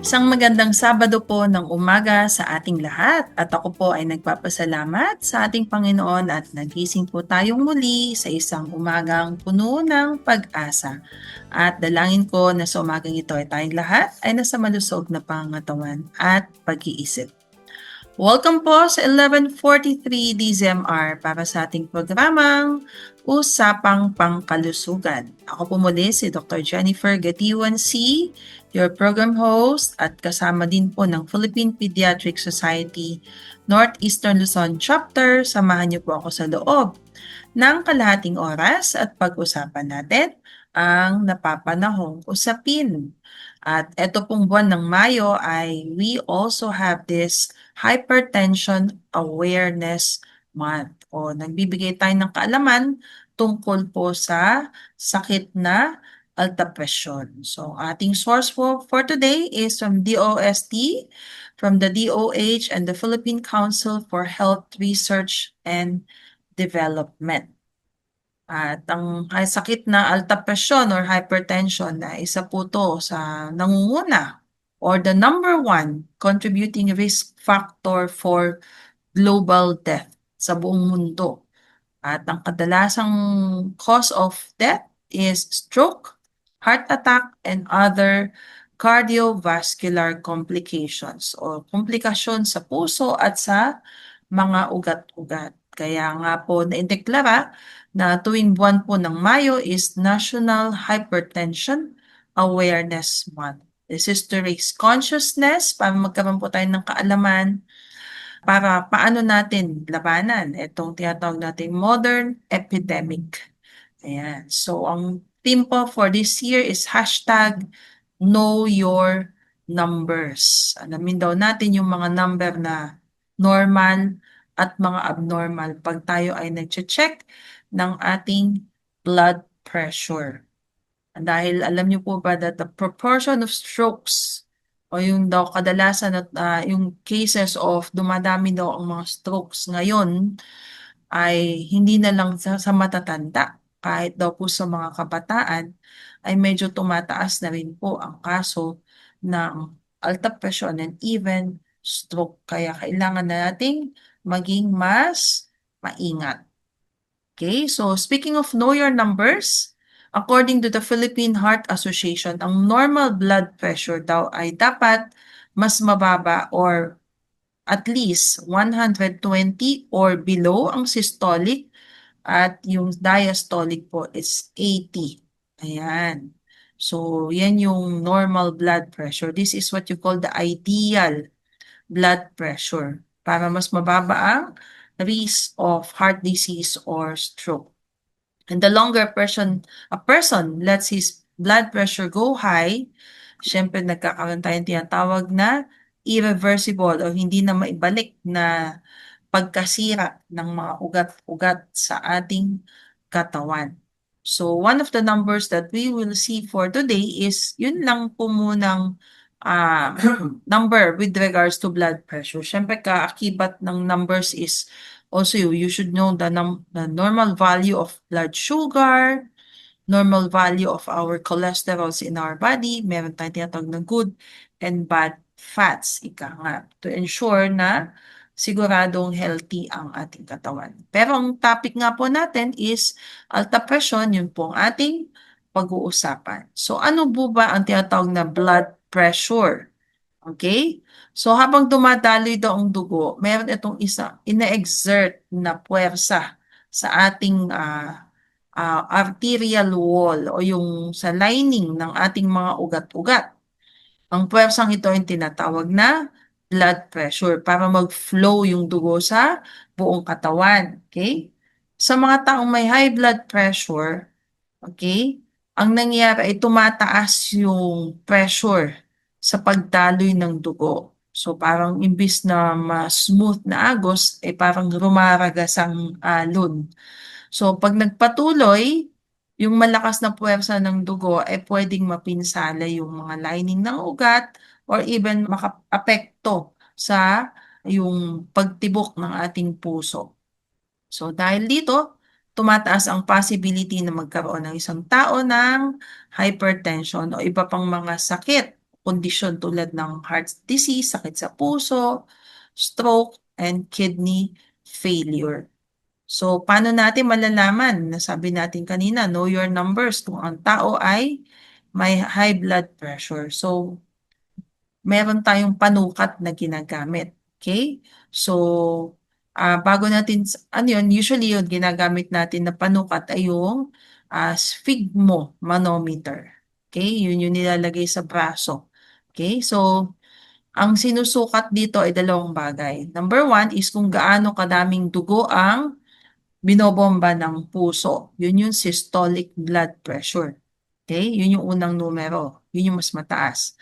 Isang magandang Sabado po ng umaga sa ating lahat at ako po ay nagpapasalamat sa ating Panginoon at nagising po tayong muli sa isang umagang puno ng pag-asa. At dalangin ko na sa umagang ito ay tayong lahat ay nasa malusog na pangangatawan at pag-iisip. Welcome po sa 11:43 DZMR para sa ating programang Usapang Pangkalusugan. Ako po muli si Dr. Jennifer Gatiwan C., your program host at kasama din po ng Philippine Pediatric Society Northeastern Luzon Chapter. Samahan niyo po ako sa loob ng kalahating oras at pag-usapan natin ang napapanahong usapin. At eto pong buwan ng Mayo ay we also have this Hypertension Awareness Month o nagbibigay tayo ng kaalaman tungkol po sa sakit na alta presyon. So ating source for today is from DOST, from the DOH and the Philippine Council for Health Research and Development. At ang sakit na alta presyon or hypertension na isa po to sa nangunguna or the number one contributing risk factor for global death sa buong mundo. At ang kadalasang cause of death is stroke, heart attack, and other cardiovascular complications o komplikasyon sa puso at sa mga ugat-ugat. Kaya nga po naideklara na tuwing buwan po ng Mayo is National Hypertension Awareness Month. This is to raise consciousness para magkaroon po tayo ng kaalaman para paano natin labanan itong tinatawag nating modern epidemic. Ayan. So, ang theme po for this year is hashtag Know Your Numbers. Alamin daw natin yung mga number na normal at mga abnormal pag tayo ay nag-check ng ating blood pressure. Dahil alam niyo po ba that the proportion of strokes o yung daw kadalasan at yung cases of dumadami daw ang mga strokes ngayon ay hindi na lang sa matatanda, kahit daw po sa mga kabataan ay medyo tumataas na rin po ang kaso ng alta presyon and even stroke. Kaya kailangan na nating maging mas maingat. Okay, so speaking of know your numbers, according to the Philippine Heart Association, ang normal blood pressure daw ay dapat mas mababa or at least 120 or below ang systolic at yung diastolic po is 80. Ayan. So, yan yung normal blood pressure. This is what you call the ideal blood pressure para mas mababa ang risk of heart disease or stroke. And the longer a person lets his blood pressure go high, syempre nagkakaroon tayong tinatawag na irreversible o hindi na maibalik na pagkasira ng mga ugat-ugat sa ating katawan. So one of the numbers that we will see for today is yun lang po munang number with regards to blood pressure. Syempre kaakibat ng numbers is also you should know the normal value of blood sugar, normal value of our cholesterols in our body, meron tayong tinatawag na good and bad fats, ika nga, to ensure na siguradong healthy ang ating katawan. Pero ang topic nga po natin is alta presyon, yun po ang ating pag-uusapan. So ano po ba ang tinatawag na blood pressure? Okay? So habang dumadaloy daw ang dugo, meron itong isa, ina-exert na puwersa sa ating arterial wall o yung sa lining ng ating mga ugat-ugat. Ang puwersang ito ay tinatawag na blood pressure para mag-flow yung dugo sa buong katawan. Okay? Sa mga taong may high blood pressure, okay, ang nangyayari ay tumataas yung pressure sa pagdaloy ng dugo. So parang imbis na smooth na agos, parang rumaragas ang alon. So pag nagpatuloy, yung malakas na puwersa ng dugo ay pwedeng mapinsala yung mga lining ng ugat or even makaapekto sa yung pagtibok ng ating puso. So dahil dito, tumataas ang possibility na magkaroon ng isang tao ng hypertension o iba pang mga sakit kondisyon tulad ng heart disease, sakit sa puso, stroke, and kidney failure. So, paano natin malalaman? Nasabi natin kanina, know your numbers kung ang tao ay may high blood pressure. So, meron tayong panukat na ginagamit. Okay? So, bago natin, ano yun, usually yun, ginagamit natin na panukat ay yung sphygmomanometer. Okay? Yun yung nilalagay sa braso. Okay? So, ang sinusukat dito ay dalawang bagay. Number one is kung gaano kadaming dugo ang binobomba ng puso. Yun yung systolic blood pressure. Okay? Yun yung unang numero. Yun yung mas mataas.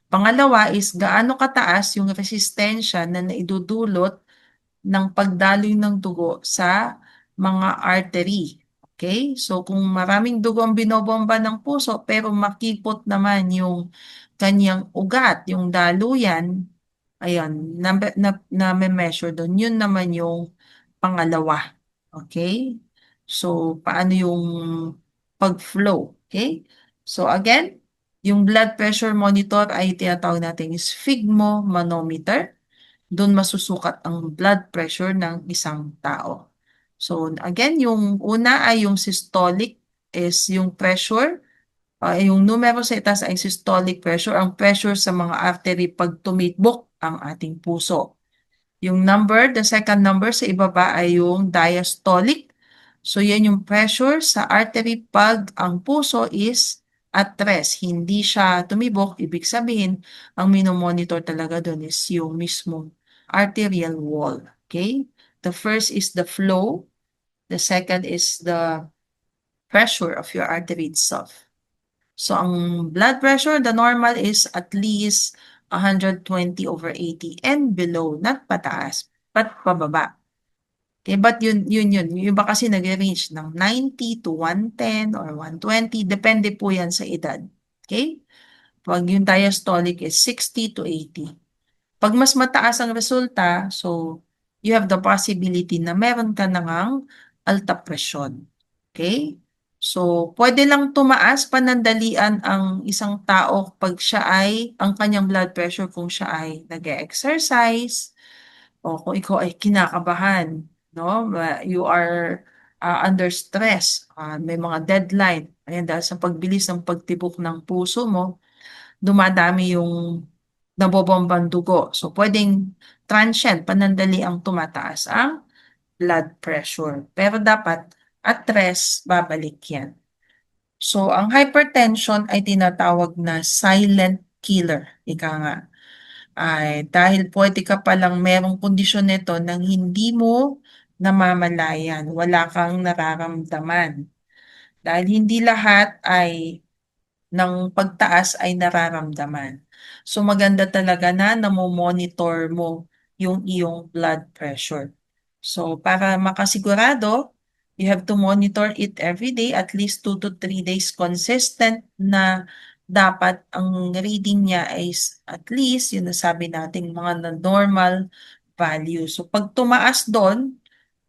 Pangalawa is gaano kataas yung resistensya na naidudulot ng pagdaloy ng dugo sa mga artery. Okay? So kung maraming dugo ang binobomba ng puso pero makipot naman yung kanyang ugat, yung daluyan, ayan, na measure doon. Yun naman yung pangalawa. Okay? So paano yung pag-flow? Okay? So again, yung blood pressure monitor ay tinatawag natin is sphygmomanometer. Doon masusukat ang blood pressure ng isang tao. So again, yung una ay yung systolic is yung pressure, yung numero sa itaas ay systolic pressure, ang pressure sa mga artery pag tumitbok ang ating puso. Yung number, the second number sa ibaba ay yung diastolic. So yan yung pressure sa artery pag ang puso is at rest. Hindi siya tumibok. Ibig sabihin, ang minomonitor talaga doon is yung mismong arterial wall. Okay? The first is the flow. The second is the pressure of your artery itself. So ang blood pressure, the normal is at least 120/80 and below, not pataas, but pababa. Okay, but yun. Yung iba kasi nag-range ng 90 to 110 or 120, depende po yan sa edad. Okay? Pag yung diastolic is 60 to 80. Pag mas mataas ang resulta, so you have the possibility na meron ka nang alta presyon. Okay? So, pwede lang tumaas panandalian ang isang tao pag siya ay, ang kanyang blood pressure kung siya ay nag-exercise o kung ikaw ay kinakabahan, no? You are under stress, may mga deadline. Ayan, dahil sa pagbilis ng pagtibok ng puso mo, dumadami yung nabobombang dugo. So, pwedeng transient, panandali ang tumataas ang blood pressure. Pero dapat at rest, babalik yan. So, ang hypertension ay tinatawag na silent killer. Ika nga. Ay, dahil pwede ka palang merong kondisyon nito nang hindi mo namamalayan, wala kang nararamdaman. Dahil hindi lahat ay ng pagtaas ay nararamdaman. So maganda talaga na namo-monitor mo yung iyong blood pressure. So para makasigurado, you have to monitor it every day, at least 2 to 3 days consistent na dapat ang reading niya is at least yung nasabi nating mga normal value. So pag tumaas doon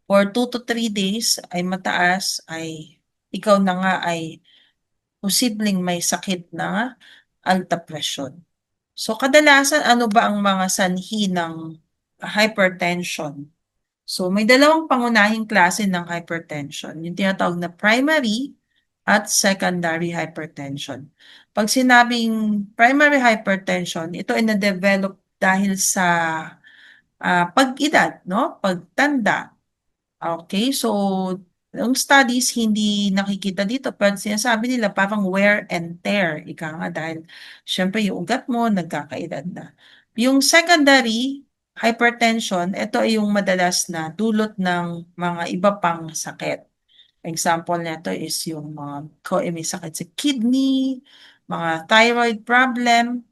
for 2 to 3 days ay mataas, ay ikaw na nga ay posibleng may sakit na alta presyon. So kadalasan ano ba ang mga sanhi ng hypertension? So may dalawang pangunahing klase ng hypertension, yung tinatawag na primary at secondary hypertension. Pag sinabing primary hypertension, ito ay na-develop dahil sa pag-edad, no? Pagtanda. Okay, so yung studies hindi nakikita dito pero sinasabi nila parang wear and tear. Ika nga dahil syempre yung ugat mo nagkakaedad na. Yung secondary hypertension, ito ay yung madalas na dulot ng mga iba pang sakit. Example nito is yung mga may sakit sa kidney, mga thyroid problem.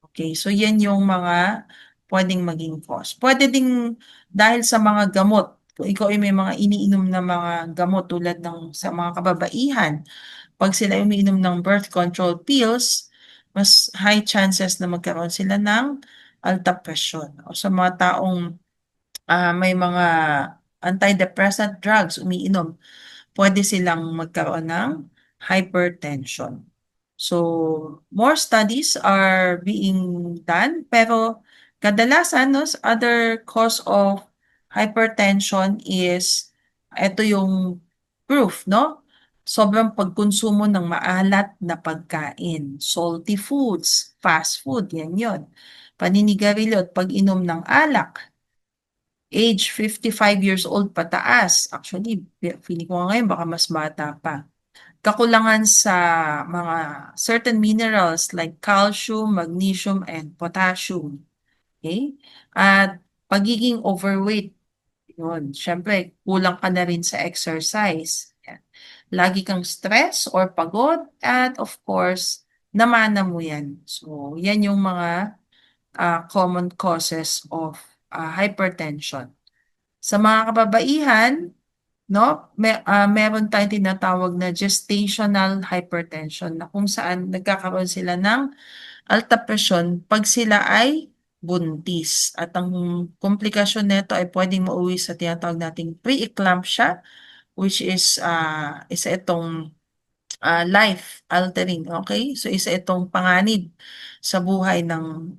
Okay, so yan yung mga pwedeng maging cause. Pwede ding dahil sa mga gamot. Kung ikaw ay may mga iniinom na mga gamot tulad ng sa mga kababaihan, pag sila umiinom ng birth control pills, mas high chances na magkaroon sila ng alta presyon. O sa mga taong may mga antidepressant drugs umiinom, pwede silang magkaroon ng hypertension. So, more studies are being done, pero kadalasan, no, other cause of hypertension is, ito yung proof, no? Sobrang pagkonsumo ng maalat na pagkain, salty foods, fast food, yan yun. Paninigarilyo at pag-inom ng alak, age 55 years old pataas. Actually, feeling ko nga ngayon baka mas bata pa. Kakulangan sa mga certain minerals like calcium, magnesium, and potassium. Okay? At pagiging overweight, yun. Siyempre, kulang ka na rin sa exercise. Yan. Lagi kang stress or pagod, at of course, namana mo yan. So, yan yung mga common causes of hypertension. Sa mga kababaihan, no, meron tayong tinatawag na gestational hypertension na kung saan nagkakaroon sila ng alta presyon pag sila ay buntis. At ang komplikasyon nito ay pwedeng mauwi sa tinatawag nating preeclampsia, which is isa itong life altering, okay? So isa itong panganib sa buhay ng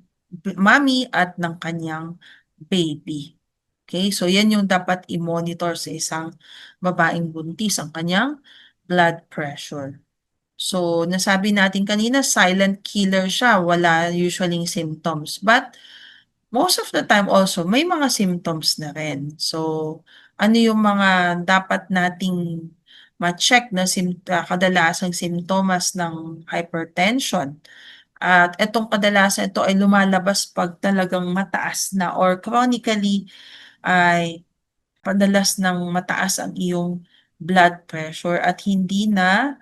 mommy at ng kanyang baby. Okay? So yan yung dapat i-monitor sa isang babaeng buntis, ang kanyang blood pressure. So nasabi natin kanina, silent killer siya, wala usually symptoms. But most of the time also, may mga symptoms na rin. So, ano yung mga dapat nating ma-check na kadalasang simptomas ng hypertension? At itong kadalasan ito ay lumalabas pag talagang mataas na or chronically ay padalas ng mataas ang iyong blood pressure at hindi na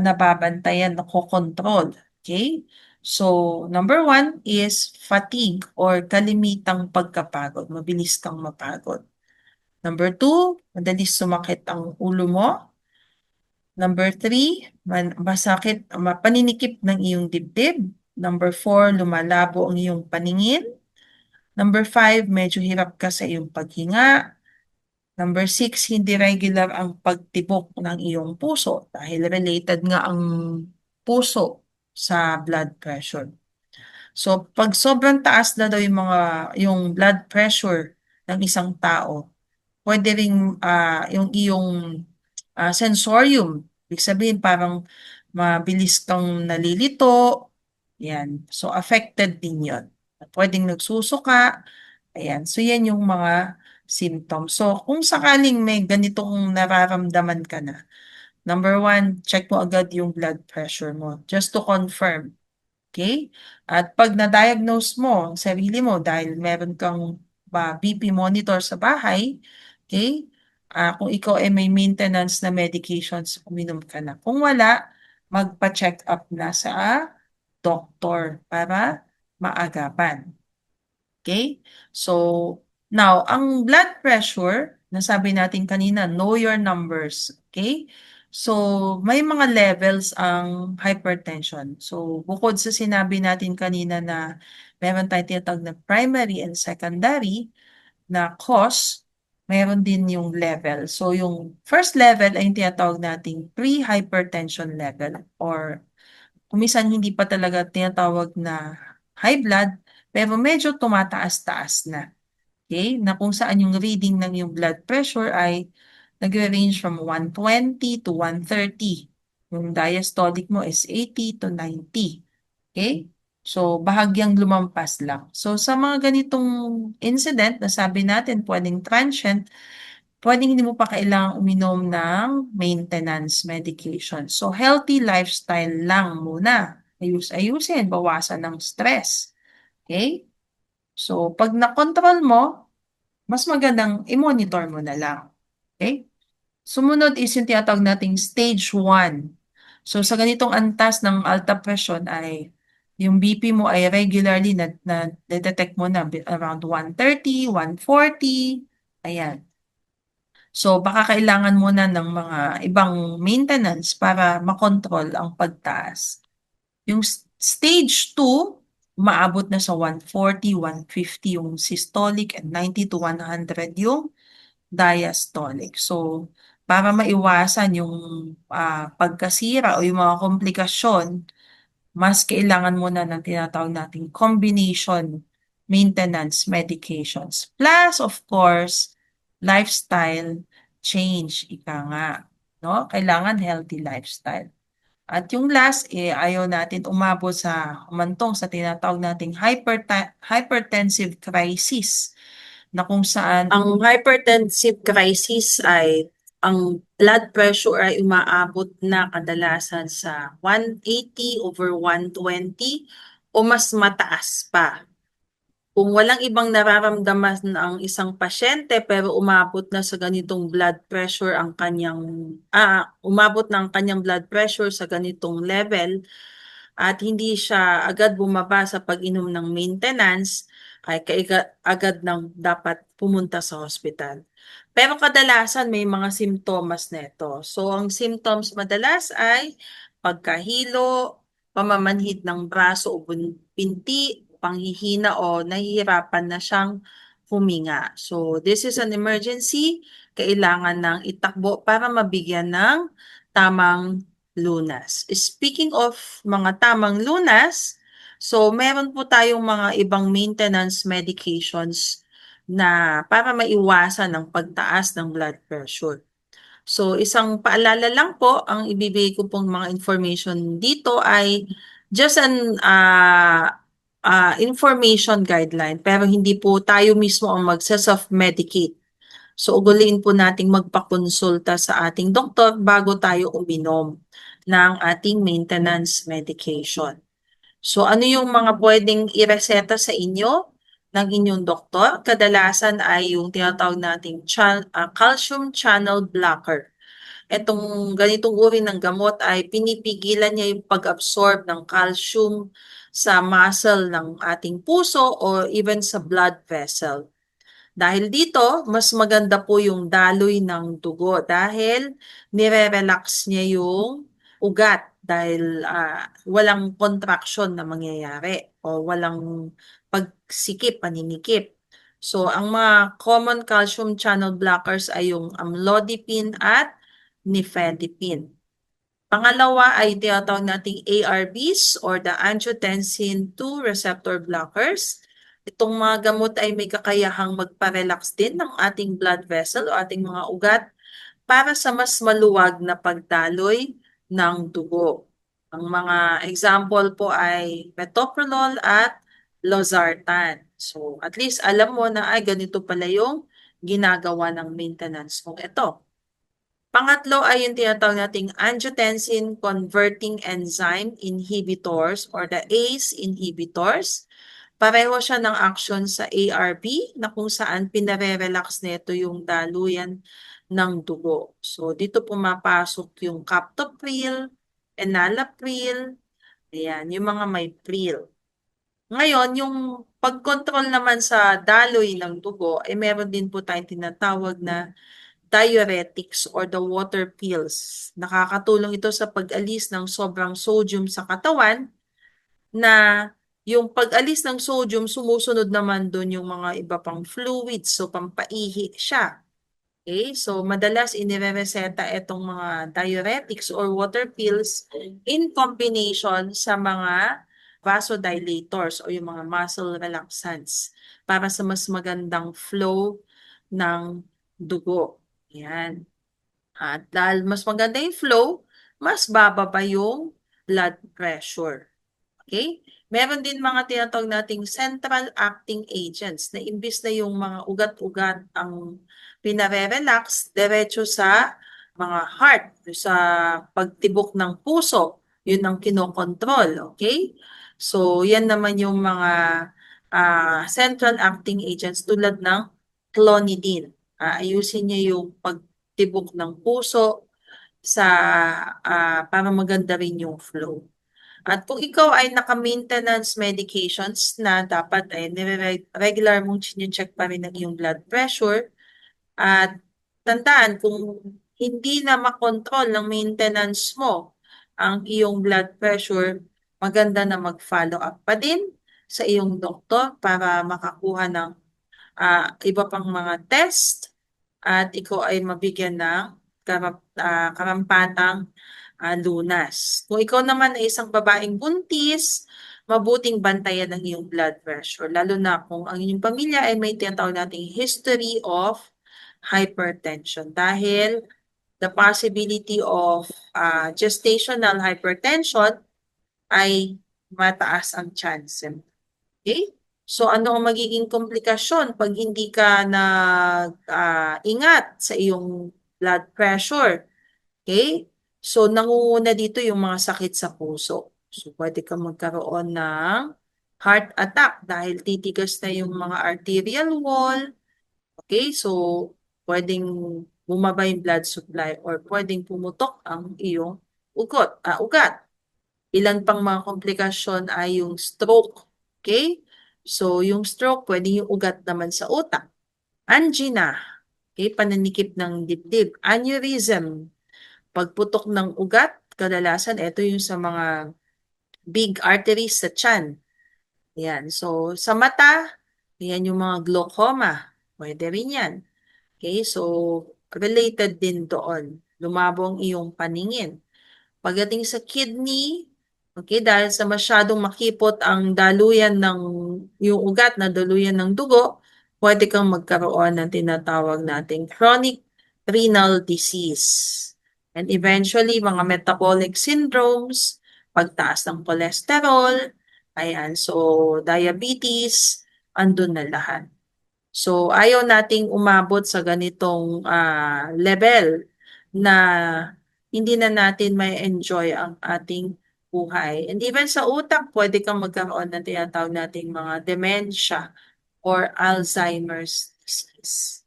nababantayan, nakokontrol. Okay? So, number one is fatigue or kalimitang pagkapagod. Mabilis kang mapagod. Number two, madalis sumakit ang ulo mo. Number three, masakit, paninikip ng iyong dibdib. Number four, lumalabo ang iyong paningin. Number five, medyo hirap ka sa iyong paghinga. Number six, hindi regular ang pagtibok ng iyong puso dahil related nga ang puso sa blood pressure. So, pag sobrang taas na daw yung blood pressure ng isang tao, pwede ring yung iyong sensorium, ibig sabihin parang mabilis kang nalilito, yan. So, affected din yun. Pwedeng nagsusuka, ayan. So, yan yung mga symptoms. So, kung sakaling may ganitong nararamdaman ka na, number one, check mo agad yung blood pressure mo just to confirm. Okay? At pag na-diagnose mo ang sarili mo dahil meron kang BP monitor sa bahay, okay? Kung ikaw ay may maintenance na medications, uminom ka na. Kung wala, magpa-check up na sa doktor para maagapan. Okay? So, now, ang blood pressure, nasabi natin kanina, know your numbers. Okay? So, may mga levels ang hypertension. So, bukod sa sinabi natin kanina na meron tayong tinatawag na primary and secondary na cause, meron din yung level. So, yung first level ay yung tinatawag nating pre-hypertension level or kumisan hindi pa talaga tinatawag na high blood, pero medyo tumataas-taas na. Okay? Na kung saan yung reading ng yung blood pressure ay nagre-range from 120 to 130. Yung diastolic mo is 80 to 90. Okay? So, bahagyang lumampas lang. So, sa mga ganitong incident, nasabi natin, pwedeng transient, pwedeng hindi mo pa kailangang uminom ng maintenance medication. So, healthy lifestyle lang muna. Ayusin, bawasan ng stress. Okay? So, pag na-control mo, mas magandang i-monitor mo na lang. Okay? Sumunod is yung tinatawag nating stage 1. So, sa ganitong antas ng alta presyon ay yung BP mo ay regularly na detect mo na around 130, 140. Ayan. So, baka kailangan mo na ng mga ibang maintenance para makontrol ang pagtaas. Yung stage 2, umaabot na sa 140, 150 yung systolic and 90 to 100 yung diastolic. So, para maiwasan yung pagkasira o yung mga komplikasyon mas kailangan mo na ng tinatawag nating combination maintenance medications. Plus, of course, lifestyle change, ika nga, no? Kailangan healthy lifestyle. At yung last, ayaw natin umabot sa humantong sa tinatawag nating hypertensive crisis na kung saan ang hypertensive crisis ay ang blood pressure ay umaabot na kadalasan sa 180/120 o mas mataas pa. Kung walang ibang nararamdaman ang isang pasyente pero umabot na sa ganitong blood pressure ang kanyang umabot na ang kanyang blood pressure sa ganitong level at hindi siya agad bumaba sa pag-inom ng maintenance, ay agad nang dapat pumunta sa hospital. Pero kadalasan may mga simptomas nito. So ang symptoms madalas ay pagkahilo, pamamanhid ng braso o binti, panghihina o nahihirapan na siyang huminga. So this is an emergency. Kailangan ng itakbo para mabigyan ng tamang lunas. Speaking of mga tamang lunas, so meron po tayong mga ibang maintenance medications na para maiwasan ang pagtaas ng blood pressure. So isang paalala lang po, ang ibibigay ko pong mga information dito ay just an information guideline pero hindi po tayo mismo ang magsa-self-medicate. So ugaliin po nating magpakonsulta sa ating doktor bago tayo uminom ng ating maintenance medication. So ano yung mga pwedeng ireseta sa inyo ng inyong doktor? Kadalasan ay yung tinatawag nating calcium channel blocker. Etong ganitong uri ng gamot ay pinipigilan niya yung pag-absorb ng calcium sa muscle ng ating puso o even sa blood vessel. Dahil dito, mas maganda po yung daloy ng dugo dahil nire-relax niya yung ugat dahil walang contraction na mangyayari o walang pagsikip, paninikip. So, ang mga common calcium channel blockers ay yung amlodipine at nifedipine. Pangalawa ay tinatawag nating ARBs or the angiotensin 2 receptor blockers. Itong mga gamot ay may kakayahang magpa-relax din ng ating blood vessel o ating mga ugat para sa mas maluwag na pagdaloy ng dugo. Ang mga example po ay metoprolol at losartan. So at least alam mo na ay ganito pala yung ginagawa ng maintenance mo. Ito. Pangatlo ay yung tinatawag nating angiotensin converting enzyme inhibitors or the ACE inhibitors. Pareho siya ng action sa ARB na kung saan pinare-relax nito yung daluyan ng dugo. So dito pumapasok yung captopril, enalapril, ayan, yung mga may pril. Ngayon, yung pag-control naman sa daloy ng dugo, eh meron din po tayong tinatawag na diuretics or the water pills. Nakakatulong ito sa pag-alis ng sobrang sodium sa katawan na yung pag-alis ng sodium, sumusunod naman doon yung mga iba pang fluids. So, pampaihi siya. Okay? So, madalas inirereseta itong mga diuretics or water pills in combination sa mga vasodilators o yung mga muscle relaxants para sa mas magandang flow ng dugo. Yan. At dahil mas maganda yung flow, mas bababa yung blood pressure. Okay? Meron din mga tinatawag nating central acting agents na imbis na yung mga ugat-ugat ang pinare-relax, diretso sa mga heart, sa pagtibok ng puso, yun ang kinokontrol. Okay? So, yan naman yung mga central acting agents tulad ng clonidine. Ayusin niya yung pagtibok ng puso sa para maganda rin yung flow. At kung ikaw ay naka-maintenance medications na dapat ay regular mong check pa rin ang iyong blood pressure at tandaan kung hindi na makontrol ng maintenance mo ang iyong blood pressure, maganda na mag-follow up pa din sa iyong doktor para makakuha ng iba pang mga test at ikaw ay mabigyan ng karampatang lunas. Kung ikaw naman ay isang babaeng buntis, mabuting bantayan ang iyong blood pressure, lalo na kung ang inyong pamilya ay may tinatawag nating history of hypertension dahil the possibility of gestational hypertension ay mataas ang chance. Okay? So ano ang magiging komplikasyon pag hindi ka ingat sa iyong blood pressure? Okay? So nangunguna dito yung mga sakit sa puso. So pwede kang magkaroon ng heart attack dahil titigas na yung mga arterial wall. Okay? So pwedeng bumaba yung blood supply or pwedeng pumutok ang iyong ugat. Ilan pang mga komplikasyon ay yung stroke. Okay? So, yung stroke, pwede yung ugat naman sa utak. Angina, okay? Pananikip ng dibdib. Aneurysm, pagputok ng ugat, kadalasan ito yung sa mga big arteries sa tiyan. Yan. So, sa mata, yan yung mga glaucoma. Pwede rin yan. Okay? So, related din doon. Lumabo ang iyong paningin. Pagdating sa kidney, okay, dahil sa masyadong makipot ang daluyan ng yung ugat na daluyan ng dugo, pwede kang magkaroon ng tinatawag nating chronic renal disease. And eventually, mga metabolic syndromes, pagtaas ng cholesterol, ayan, so diabetes, andun na lahat. So, ayaw nating umabot sa ganitong level na hindi na natin may enjoy ang ating buhay. And even sa utak, pwede kang magkaroon ng tinatawag nating mga dementia or Alzheimer's disease.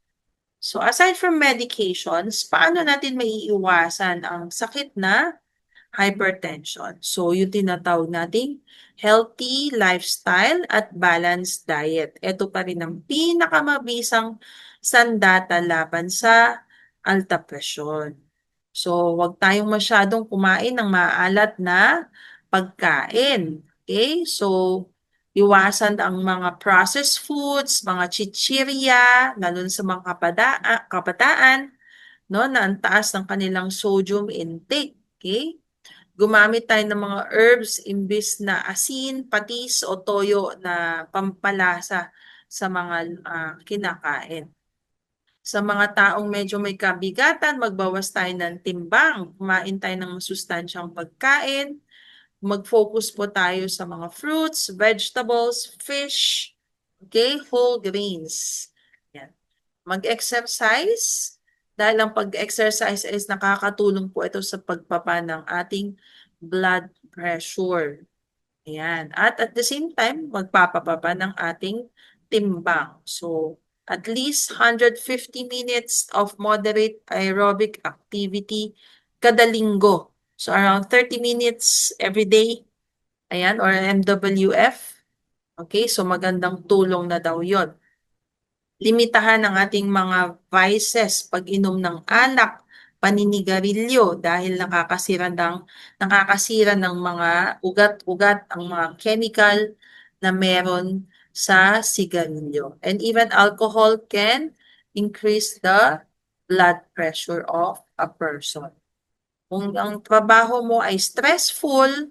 So, aside from medications, paano natin maiiwasan ang sakit na hypertension? So, yung tinatawag nating healthy lifestyle at balanced diet. Ito pa rin ang pinakamabisang sandata laban sa alta presyon. So, wag tayong masyadong kumain ng maalat na pagkain. Okay? So, iwasan ang mga processed foods, mga chichirya, lalo na sa mga kabataan, no, na ang taas ng kanilang sodium intake. Okay? Gumamit tayo ng mga herbs imbis na asin, patis o toyo na pampalasa sa mga kinakain. Sa mga taong medyo may kabigatan, magbawas tayo ng timbang, kumain tayo ng masustansyang pagkain, mag-focus po tayo sa mga fruits, vegetables, fish, okay, whole grains. Yan. Mag-exercise, dahil ang pag-exercise is nakakatulong po ito sa pagbaba ng ating blood pressure. Ayan. At the same time, magpapababa ng ating timbang. So, at least 150 minutes of moderate aerobic activity kada linggo. So, around 30 minutes every day. Ayan, or MWF. Okay, so magandang tulong na daw yon. Limitahan ang ating mga vices, pag-inom ng alak, paninigarilyo dahil nakakasira ng mga ugat-ugat ang mga chemical na meron sa sigarilyo. And even alcohol can increase the blood pressure of a person. Kung ang trabaho mo ay stressful,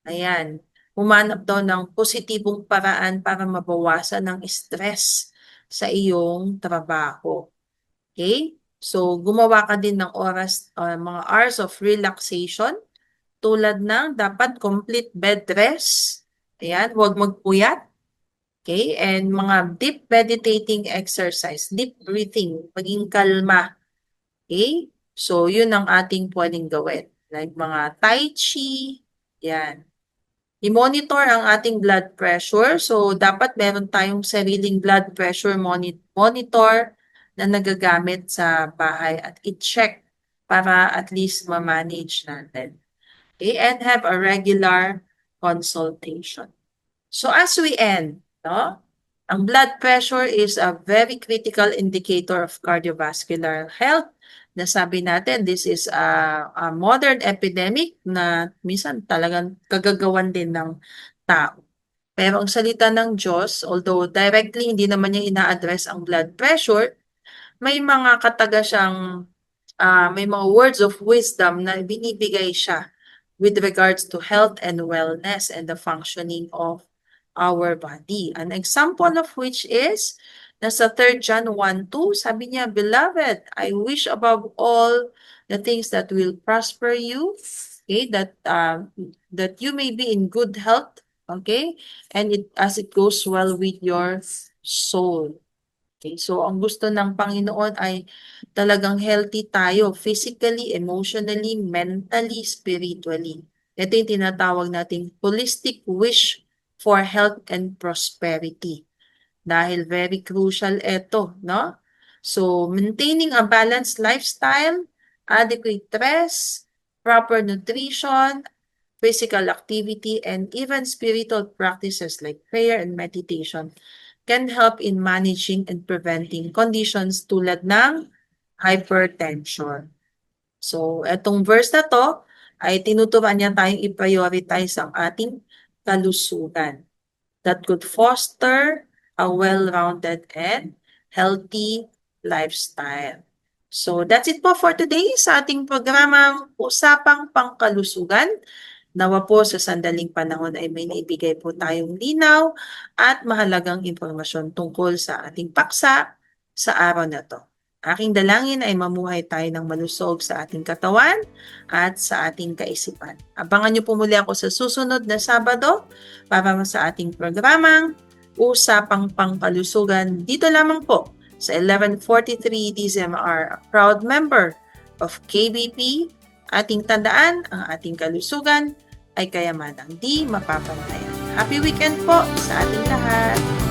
ayan, humanap daw ng positibong paraan para mabawasan ng stress sa iyong trabaho. Okay? So, gumawa ka din ng mga hours of relaxation tulad ng dapat complete bed rest. Ayan, huwag magpuyat. Okay? And mga deep meditating exercise, deep breathing, maging kalma. Okay? So, yun ang ating pwedeng gawin. Like mga tai chi, yan. I-monitor ang ating blood pressure. So, dapat meron tayong sariling blood pressure monitor na nagagamit sa bahay at i-check para at least ma-manage natin. Okay? And have a regular consultation. So, as we end, no? Ang blood pressure is a very critical indicator of cardiovascular health. Nasabi natin, this is a modern epidemic na minsan talagang kagagawan din ng tao. Pero ang salita ng Diyos, although directly hindi naman niya ina-address ang blood pressure, may mga kataga siyang may mga words of wisdom na binibigay siya with regards to health and wellness and the functioning of our body. An example of which is, nasa 3 John 1:2, sabi niya, Beloved, I wish above all the things that will prosper you, okay, that you may be in good health, okay, and as it goes well with your soul. Okay, so ang gusto ng Panginoon ay talagang healthy tayo physically, emotionally, mentally, spiritually. Ito yung tinatawag nating holistic wish for health and prosperity. Dahil very crucial ito, no? So, maintaining a balanced lifestyle, adequate rest, proper nutrition, physical activity, and even spiritual practices like prayer and meditation can help in managing and preventing conditions tulad ng hypertension. So, etong verse na to ay tinuturuan niya tayong i-prioritize ang ating kalusugan that could foster a well-rounded and healthy lifestyle. So, that's it po for today sa ating programang Usapang Pangkalusugan. Nawa po sa sandaling panahon ay may naibigay po tayong linaw at mahalagang impormasyon tungkol sa ating paksa sa araw na to. Aking dalangin ay mamuhay tayo ng malusog sa ating katawan at sa ating kaisipan. Abangan niyo po muli ako sa susunod na Sabado para sa ating programang Usapang Pangkalusugan dito lamang po sa 1143 DZMR, a proud member of KBP. Ating tandaan, ang ating kalusugan ay kayamanang di mapapantayan. Happy weekend po sa ating lahat!